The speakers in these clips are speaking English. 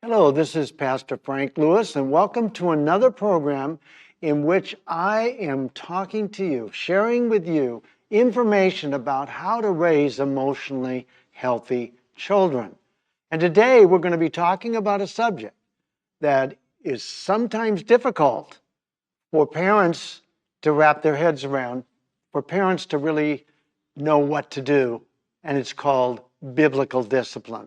Hello, this is Pastor Frank Lewis, and welcome to another program in which I am talking to you, sharing with you information about how to raise emotionally healthy children. And today we're going to be talking about a subject that is sometimes difficult for parents to wrap their heads around, for parents to really know what to do, and it's called biblical discipline.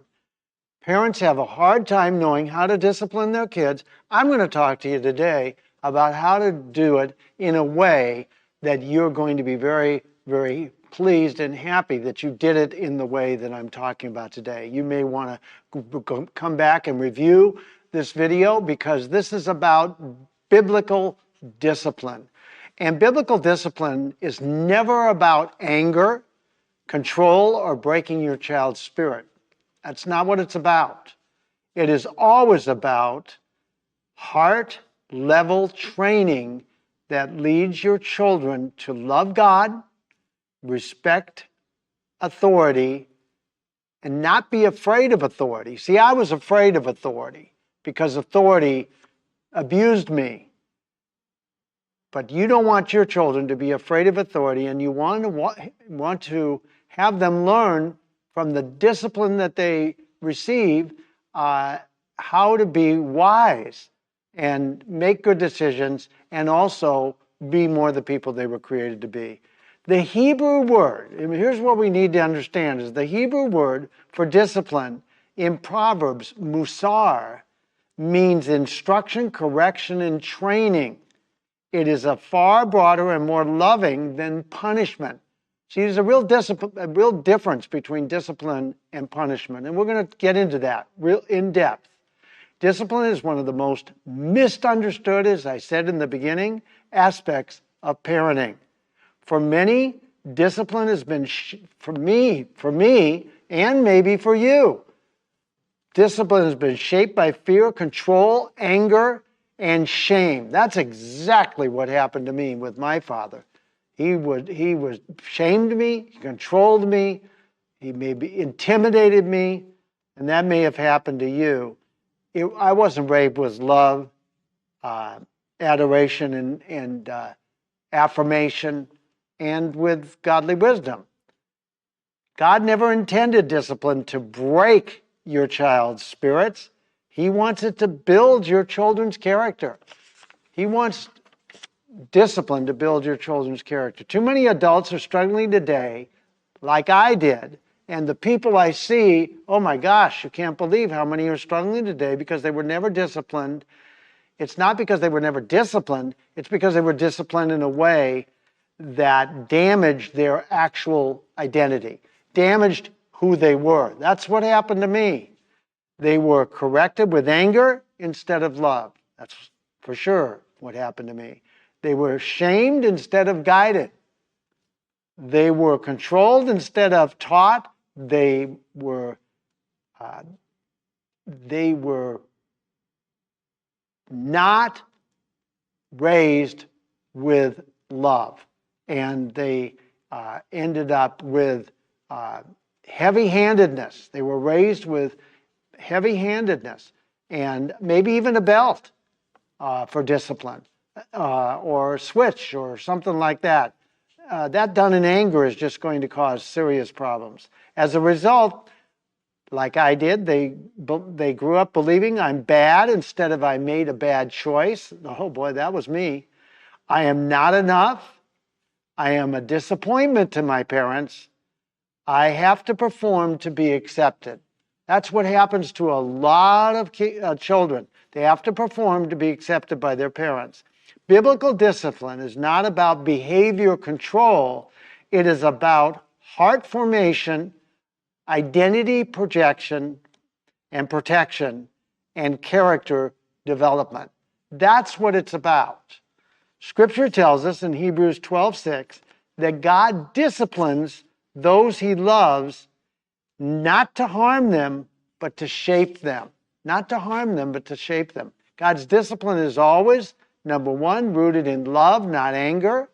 Parents have a hard time knowing how to discipline their kids. I'm going to talk to you today about how to do it in a way that you're going to be very, very pleased and happy that you did it in the way that I'm talking about today. You may want to come back and review this video because this is about biblical discipline. And biblical discipline is never about anger, control, or breaking your child's spirit. That's not what it's about. It is always about heart-level training that leads your children to love God, respect authority, and not be afraid of authority. See, I was afraid of authority because authority abused me. But you don't want your children to be afraid of authority, and you want to have them learn from the discipline that they receive, how to be wise and make good decisions and also be more the people they were created to be. The Hebrew word, and here's what we need to understand, is the Hebrew word for discipline in Proverbs, musar, means instruction, correction, and training. It is a far broader and more loving than punishment. See, there's a real difference between discipline and punishment, and we're going to get into that real in depth. Discipline is one of the most misunderstood, as I said in the beginning, aspects of parenting. For many, discipline has been, for me, and maybe for you, discipline has been shaped by fear, control, anger, and shame. That's exactly what happened to me with my father. He was shamed me, he controlled me, he maybe intimidated me, and that may have happened to you. I wasn't raised with love, adoration, and affirmation, and with godly wisdom. God never intended discipline to break your child's spirits. He wants it to build your children's character. He wants discipline to build your children's character. Too many adults are struggling today, like I did, and the people I see, oh my gosh, you can't believe how many are struggling today because they were never disciplined. It's not because they were never disciplined, it's because they were disciplined in a way that damaged their actual identity, damaged who they were. That's what happened to me. They were corrected with anger instead of love. That's for sure what happened to me. They were shamed instead of guided. They were controlled instead of taught. They were not raised with love. And they ended up with heavy-handedness. They were raised with heavy-handedness and maybe even a belt for discipline. Or switch or something like that. That done in anger is just going to cause serious problems. As a result, like I did, they grew up believing I'm bad instead of I made a bad choice. Oh boy, that was me. I am not enough. I am a disappointment to my parents. I have to perform to be accepted. That's what happens to a lot of children. They have to perform to be accepted by their parents. Biblical discipline is not about behavior control. It is about heart formation, identity projection and protection, and character development. That's what it's about. Scripture tells us in Hebrews 12:6 that God disciplines those he loves not to harm them, but to shape them. Not to harm them, but to shape them. God's discipline is always, number one, rooted in love, not anger,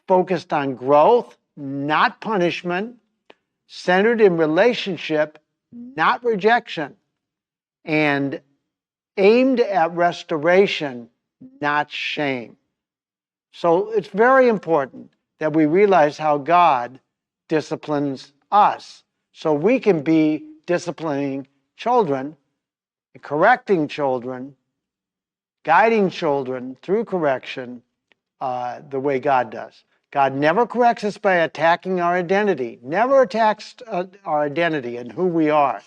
focused on growth, not punishment, centered in relationship, not rejection, and aimed at restoration, not shame. So it's very important that we realize how God disciplines us so we can be disciplining children, correcting children, guiding children through correction the way God does. God never corrects us by attacking our identity, never attacks our identity and who we are.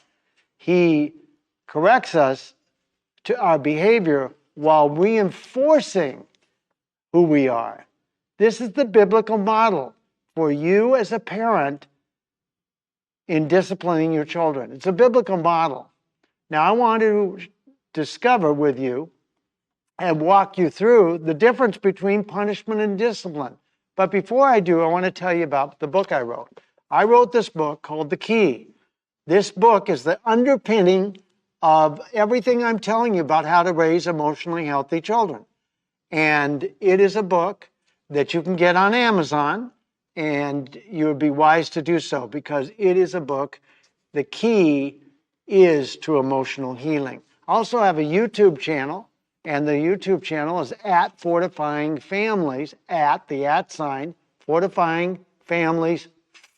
He corrects us to our behavior while reinforcing who we are. This is the biblical model for you as a parent in disciplining your children. It's a biblical model. Now, I want to discover with you and walk you through the difference between punishment and discipline. But before I do, I want to tell you about the book I wrote. I wrote this book called The Key. This book is the underpinning of everything I'm telling you about how to raise emotionally healthy children. And it is a book that you can get on Amazon, and you would be wise to do so because it is a book. The key is to emotional healing. I also have a YouTube channel, and the YouTube channel is at Fortifying Families, at the @ sign, Fortifying Families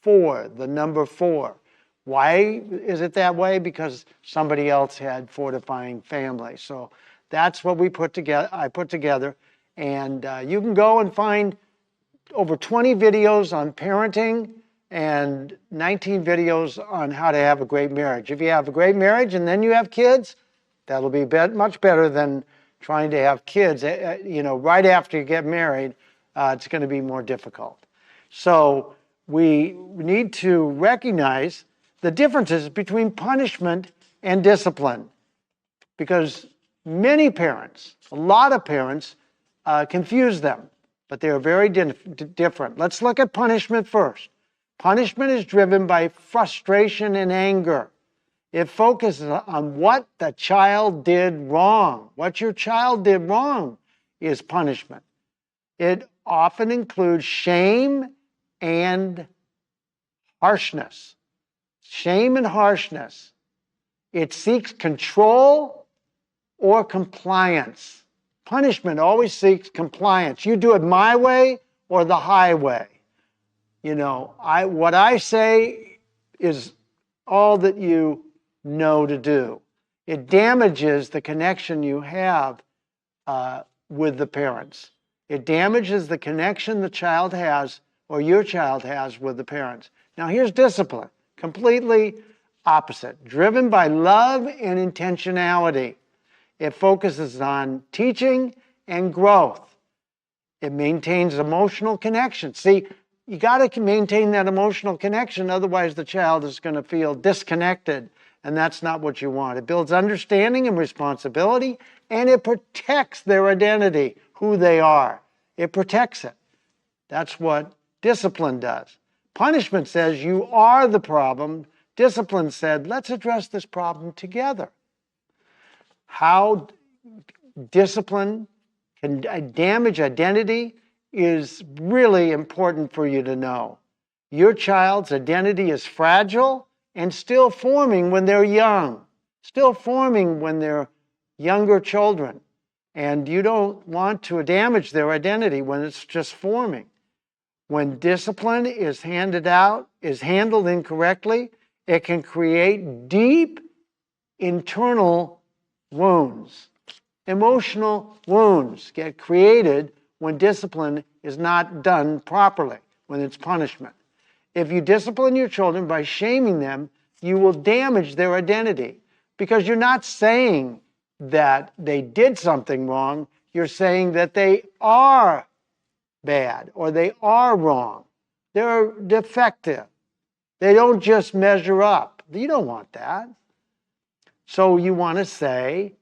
4, the number 4. Why is it that way? Because somebody else had Fortifying Families. So that's what we put together. I put together, and you can go and find over 20 videos on parenting and 19 videos on how to have a great marriage. If you have a great marriage and then you have kids, that'll be much better than trying to have kids. Right after you get married, it's going to be more difficult. So we need to recognize the differences between punishment and discipline, because many parents, a lot of parents, confuse them, but they are very different. Let's look at punishment first. Punishment is driven by frustration and anger. It focuses on what the child did wrong. What your child did wrong is punishment. It often includes shame and harshness. Shame and harshness. It seeks control or compliance. Punishment always seeks compliance. You do it my way or the highway. What I say is all that you know to do. It damages the connection you have with the parents. It damages the connection the child has or your child has with the parents. Now here's discipline, completely opposite, driven by love and intentionality. It focuses on teaching and growth. It maintains emotional connection. See, you got to maintain that emotional connection, otherwise the child is going to feel disconnected, and that's not what you want. It builds understanding and responsibility, and it protects their identity, who they are. It protects it. That's what discipline does. Punishment says you are the problem. Discipline said, let's address this problem together. How discipline can damage identity is really important for you to know. Your child's identity is fragile and still forming when they're young, still forming when they're younger children. And you don't want to damage their identity when it's just forming. When discipline is handled incorrectly, it can create deep internal wounds. Emotional wounds get created when discipline is not done properly, when it's punishment. If you discipline your children by shaming them, you will damage their identity, because you're not saying that they did something wrong, you're saying that they are bad or they are wrong. They're defective. They don't just measure up. You don't want that. So you want to say,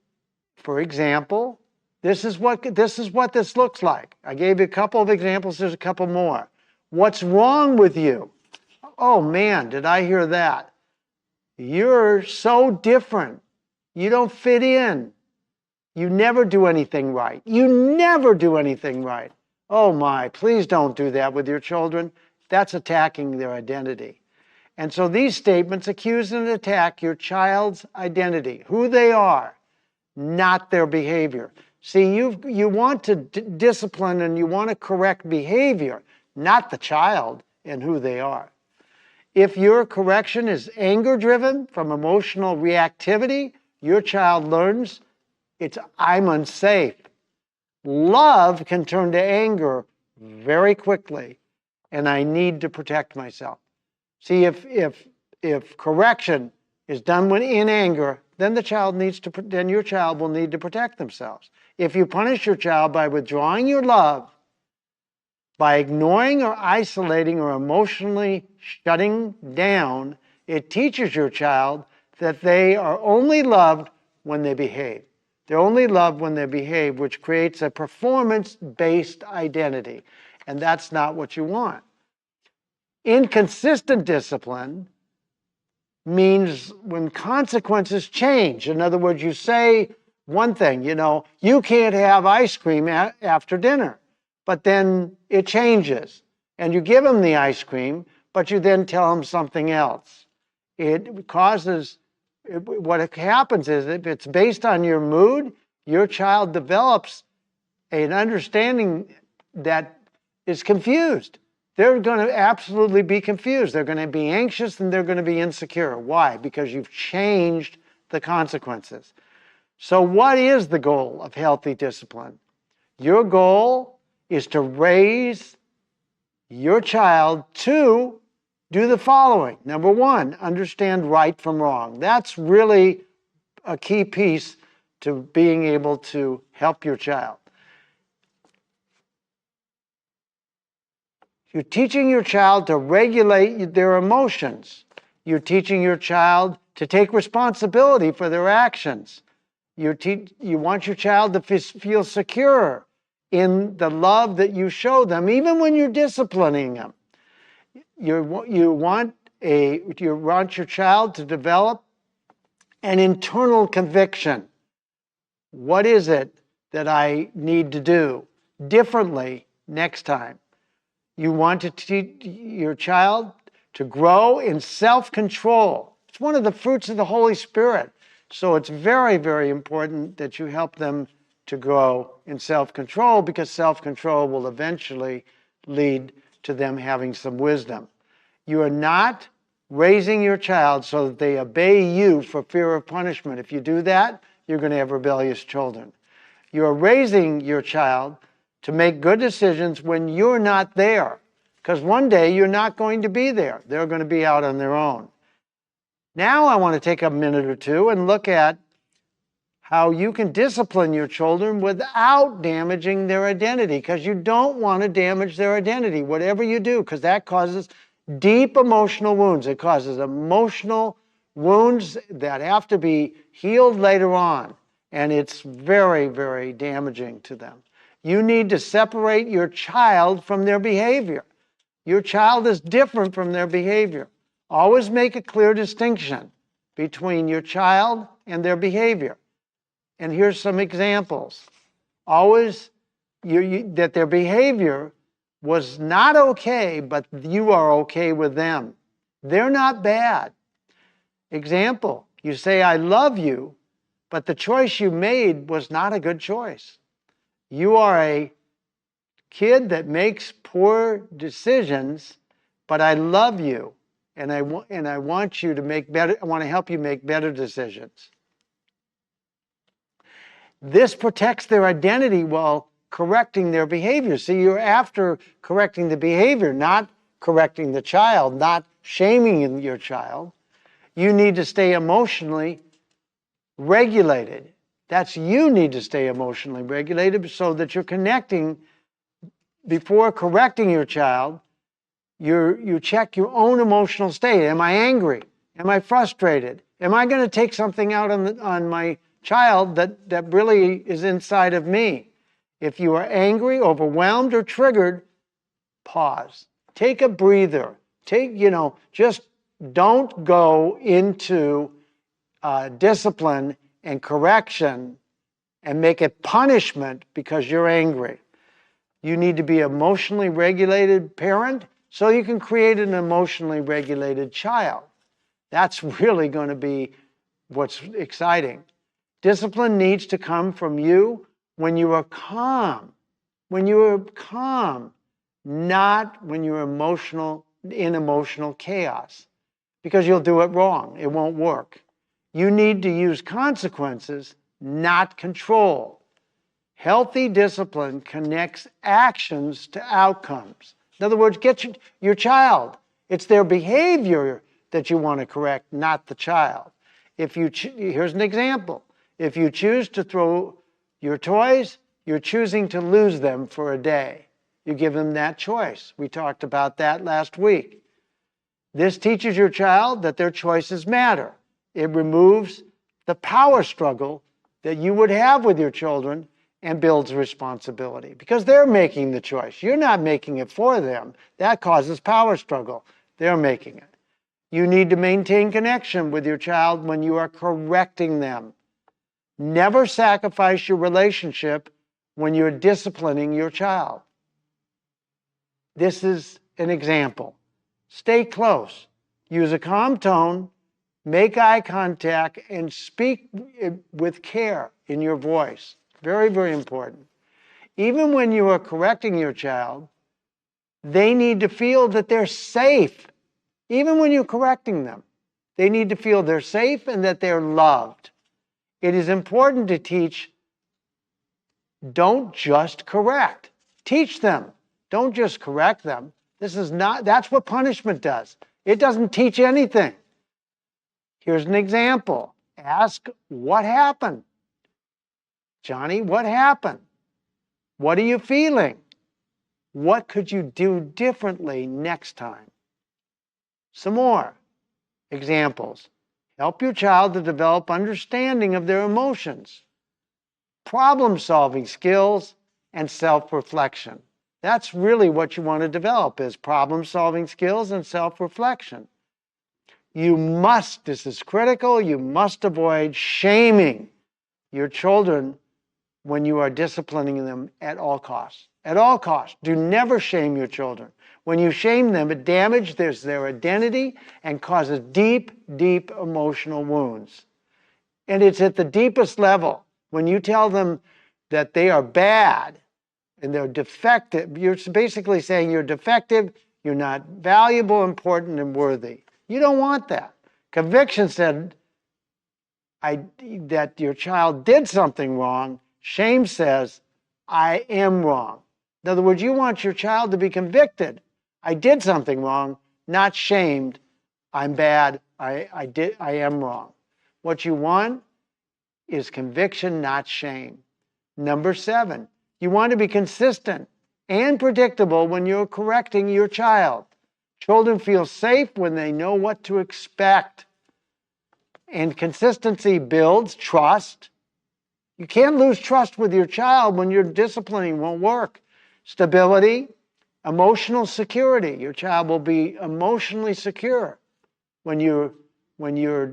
for example, this is what this looks like. I gave you a couple of examples. There's a couple more. What's wrong with you? Oh man, did I hear that? You're so different. You don't fit in. You never do anything right. You never do anything right. Oh my, please don't do that with your children. That's attacking their identity. And so these statements accuse and attack your child's identity, who they are. not their behavior. See, you want to discipline and you want to correct behavior, not the child and who they are. If your correction is anger-driven from emotional reactivity, your child learns I'm unsafe. Love can turn to anger very quickly, and I need to protect myself. See, if correction is done when in anger, then your child will need to protect themselves. If you punish your child by withdrawing your love, by ignoring or isolating or emotionally shutting down, it teaches your child that they are only loved when they behave. They're only loved when they behave, which creates a performance-based identity. And that's not what you want. Inconsistent discipline means when consequences change. In other words, you say one thing, you can't have ice cream after dinner, but then it changes. And you give them the ice cream, but you then tell them something else. What happens is if it's based on your mood, your child develops an understanding that is confused. They're going to absolutely be confused. They're going to be anxious and they're going to be insecure. Why? Because you've changed the consequences. So what is the goal of healthy discipline? Your goal is to raise your child to do the following. Number one, understand right from wrong. That's really a key piece to being able to help your child. You're teaching your child to regulate their emotions. You're teaching your child to take responsibility for their actions. You want your child to feel secure in the love that you show them, even when you're disciplining them. You want your child to develop an internal conviction. What is it that I need to do differently next time? You want to teach your child to grow in self-control. It's one of the fruits of the Holy Spirit. So it's very, very important that you help them to grow in self-control, because self-control will eventually lead to them having some wisdom. You are not raising your child so that they obey you for fear of punishment. If you do that, you're going to have rebellious children. You are raising your child to make good decisions when you're not there, because one day you're not going to be there. They're going to be out on their own. Now I want to take a minute or two and look at how you can discipline your children without damaging their identity, because you don't want to damage their identity, whatever you do, because that causes deep emotional wounds. It causes emotional wounds that have to be healed later on, and it's very, very damaging to them. You need to separate your child from their behavior. Your child is different from their behavior. Always make a clear distinction between your child and their behavior. And here's some examples. Always that their behavior was not okay, but you are okay with them. They're not bad. Example, you say, I love you, but the choice you made was not a good choice. You are a kid that makes poor decisions, but I love you, and I want you to make better. I want to help you make better decisions. This protects their identity while correcting their behavior. See, you're after correcting the behavior, not correcting the child, not shaming your child. You need to stay emotionally regulated. You need to stay emotionally regulated so that you're connecting. Before correcting your child, you check your own emotional state. Am I angry? Am I frustrated? Am I going to take something out on my child that really is inside of me? If you are angry, overwhelmed, or triggered, pause. Take a breather. Just don't go into discipline and correction and make it punishment because you're angry. You need to be an emotionally regulated parent so you can create an emotionally regulated child. That's really going to be what's exciting. Discipline needs to come from you when you are calm. When you are calm, not when you're in emotional chaos, because you'll do it wrong. It won't work. You need to use consequences, not control. Healthy discipline connects actions to outcomes. In other words, get your child. It's their behavior that you want to correct, not the child. Here's an example. If you choose to throw your toys, you're choosing to lose them for a day. You give them that choice. We talked about that last week. This teaches your child that their choices matter. It removes the power struggle that you would have with your children and builds responsibility because they're making the choice. You're not making it for them. That causes power struggle. They're making it. You need to maintain connection with your child when you are correcting them. Never sacrifice your relationship when you're disciplining your child. This is an example. Stay close. Use a calm tone, make eye contact, and speak with care in your voice. Very, very important. Even when you are correcting your child, they need to feel that they're safe. Even when you're correcting them, they need to feel they're safe and that they're loved. It is important to teach, don't just correct. Teach them. Don't just correct them. That's what punishment does. It doesn't teach anything. Here's an example. Ask, what happened? Johnny, what happened? What are you feeling? What could you do differently next time? Some more examples. Help your child to develop understanding of their emotions, problem-solving skills, and self-reflection. That's really what you want to develop, is problem-solving skills and self-reflection. This is critical, you must avoid shaming your children when you are disciplining them at all costs. At all costs. Do never shame your children. When you shame them, it damages their identity and causes deep, deep emotional wounds. And it's at the deepest level. When you tell them that they are bad and they're defective, you're basically saying you're defective, you're not valuable, important, and worthy. You don't want that. Conviction said that your child did something wrong. Shame says, I am wrong. In other words, you want your child to be convicted. I did something wrong, not shamed. I'm bad. I am wrong. What you want is conviction, not shame. Number 7, you want to be consistent and predictable when you're correcting your child. Children feel safe when they know what to expect. And consistency builds trust. You can't lose trust with your child when your disciplining won't work. Stability, emotional security. Your child will be emotionally secure when you're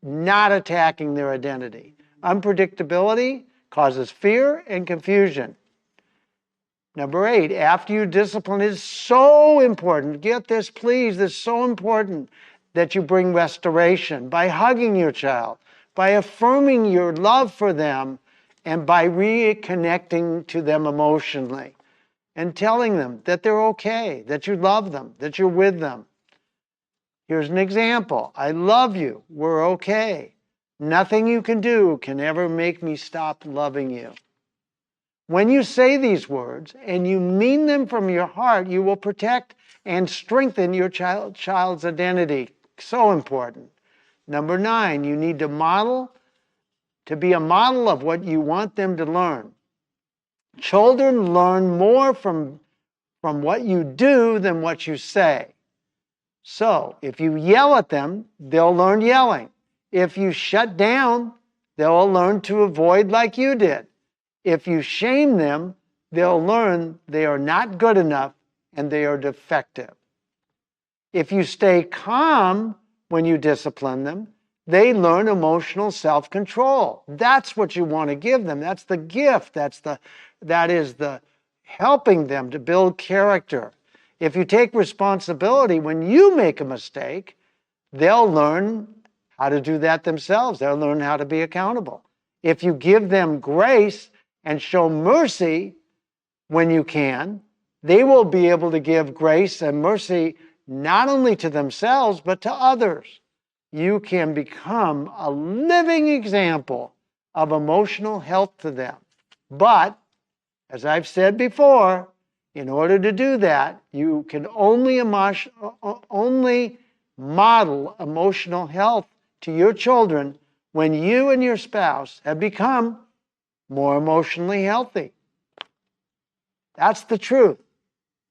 not attacking their identity. Unpredictability causes fear and confusion. Number 8, after you discipline is so important. Get this, please. This is so important that you bring restoration by hugging your child, by affirming your love for them, and by reconnecting to them emotionally and telling them that they're okay, that you love them, that you're with them. Here's an example. I love you. We're okay. Nothing you can do can ever make me stop loving you. When you say these words and you mean them from your heart, you will protect and strengthen your child's identity. So important. Number 9, you need to be a model of what you want them to learn. Children learn more from what you do than what you say. So, if you yell at them, they'll learn yelling. If you shut down, they'll learn to avoid like you did. If you shame them, they'll learn they are not good enough and they are defective. If you stay calm when you discipline them, they learn emotional self-control. That's what you want to give them. That's the gift. That is the helping them to build character. If you take responsibility when you make a mistake, they'll learn how to do that themselves. They'll learn how to be accountable. If you give them grace and show mercy when you can, they will be able to give grace and mercy not only to themselves, but to others. You can become a living example of emotional health to them. But, as I've said before, in order to do that, you can only model emotional health to your children when you and your spouse have become more emotionally healthy. That's the truth.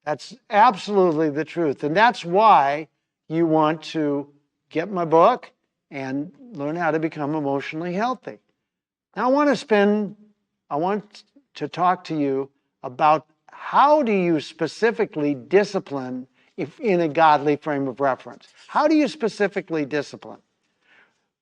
That's absolutely the truth. And that's why you want to get my book and learn how to become emotionally healthy. Now I want to talk to you about how do you specifically discipline if in a godly frame of reference. How do you specifically discipline?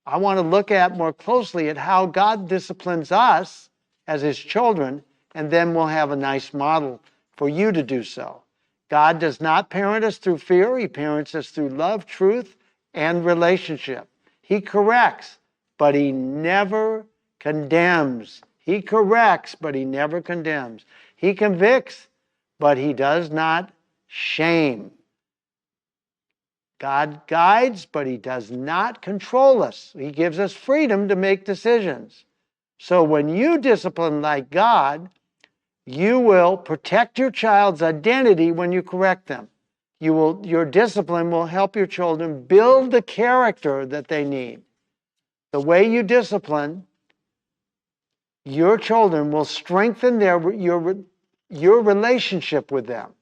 I want to look at more closely at how God disciplines us as his children, and then we'll have a nice model for you to do so. God does not parent us through fear. He parents us through love, truth, and relationship. He corrects, but he never condemns. He corrects, but he never condemns. He convicts, but he does not shame. God guides, but he does not control us. He gives us freedom to make decisions. So when you discipline like God, you will protect your child's identity when you correct them. Your discipline will help your children build the character that they need. The way you discipline your children will strengthen your relationship with them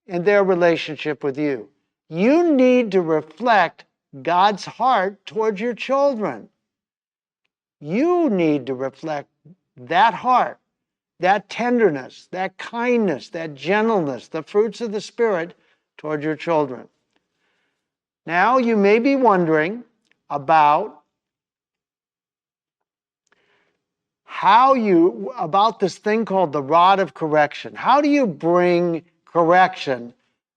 and their relationship with you. You need to reflect God's heart towards your children. You need to reflect that heart, that tenderness, that kindness, that gentleness, the fruits of the Spirit toward your children. Now you may be wondering about about this thing called the rod of correction. How do you bring correction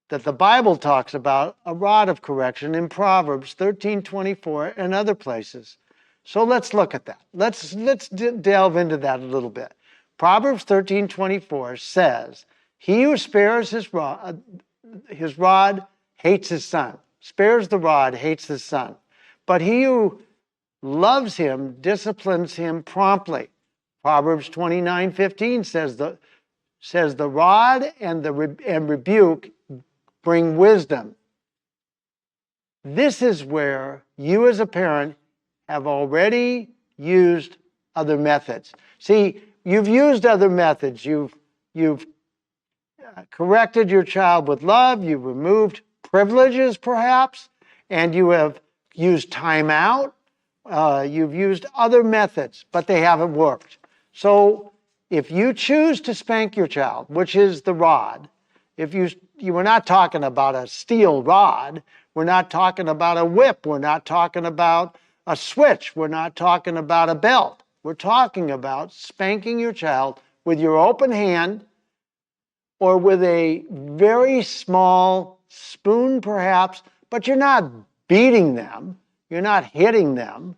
that the Bible talks about, a rod of correction in Proverbs 13:24 and other places? So let's look at that. Let's delve into that a little bit. Proverbs 13:24 says, "He who spares his rod hates his son. Spares the rod, hates his son. But he who loves him disciplines him promptly." Proverbs 29:15 says the rod and rebuke bring wisdom. This is where you as a parent have already used other methods. See, you've used other methods. You've corrected your child with love. You've removed privileges, perhaps, and you have used timeout. You've used other methods, but they haven't worked. So if you choose to spank your child, which is the rod, if you were not talking about a steel rod, we're not talking about a whip, we're not talking about a switch, we're not talking about a belt. We're talking about spanking your child with your open hand or with a very small spoon perhaps, but you're not beating them, you're not hitting them.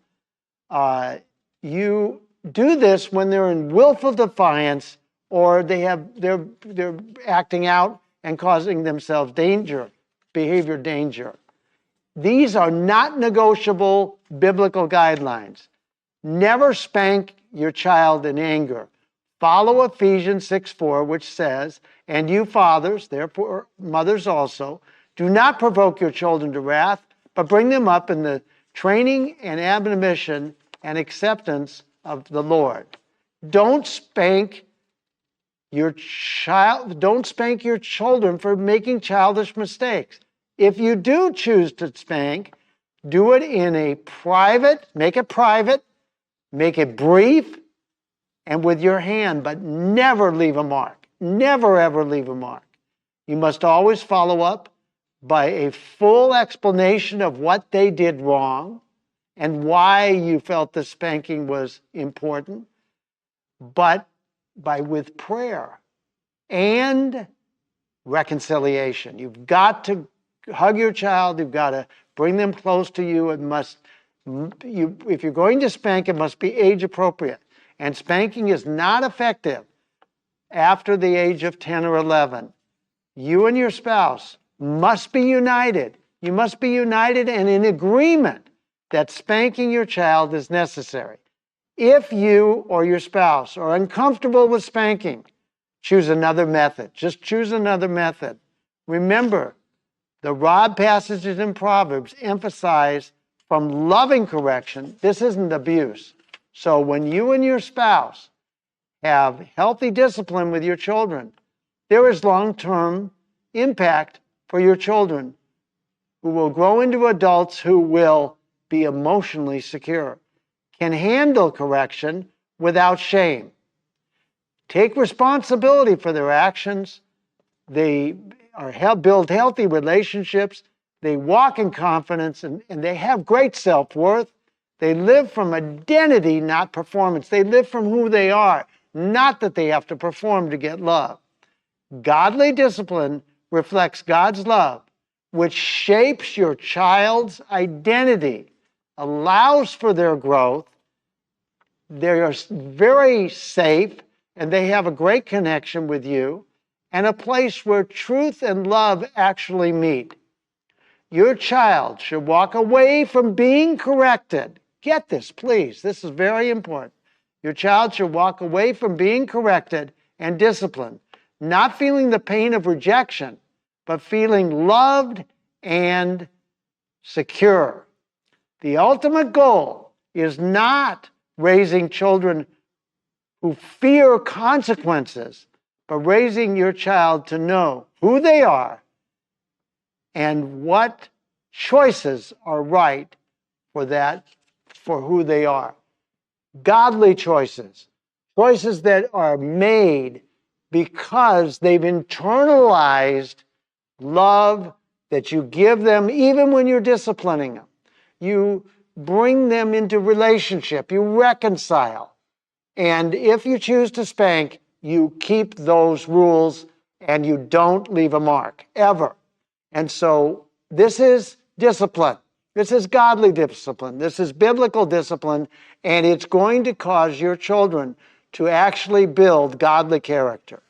You do this when they're in willful defiance or they're acting out and causing themselves behavior danger. These are not negotiable biblical guidelines. Never spank your child in anger. Follow Ephesians 6:4, which says, "And you fathers, therefore mothers also, do not provoke your children to wrath, but bring them up in the training and admonition and acceptance of the Lord." Don't spank your children for making childish mistakes. If you do choose to spank, do it in a private, make it brief, and with your hand, but never leave a mark. Never, ever leave a mark. You must always follow up by a full explanation of what they did wrong and why you felt the spanking was important, but with prayer and reconciliation. You've got to hug your child. You've got to bring them close to you. If you're going to spank, it must be age appropriate. And spanking is not effective after the age of 10 or 11. You and your spouse must be united. You must be united and in agreement that spanking your child is necessary. If you or your spouse are uncomfortable with spanking, choose another method. Just choose another method. Remember, the rod passages in Proverbs emphasize from loving correction, this isn't abuse. So when you and your spouse have healthy discipline with your children, there is long-term impact for your children who will grow into adults who will be emotionally secure, can handle correction without shame, take responsibility for their actions. They build healthy relationships. They walk in confidence, and they have great self-worth. They live from identity, not performance. They live from who they are, not that they have to perform to get love. Godly discipline reflects God's love, which shapes your child's identity, allows for their growth. They are very safe, and they have a great connection with you, and a place where truth and love actually meet. Your child should walk away from being corrected. Get this, please. This is very important. Your child should walk away from being corrected and disciplined, not feeling the pain of rejection, but feeling loved and secure. The ultimate goal is not raising children who fear consequences, but raising your child to know who they are and what choices are right for who they are. Godly choices, choices that are made because they've internalized love that you give them even when you're disciplining them. You bring them into relationship, you reconcile. And if you choose to spank, you keep those rules and you don't leave a mark, ever. And so this is discipline. This is godly discipline. This is biblical discipline, and it's going to cause your children to actually build godly character.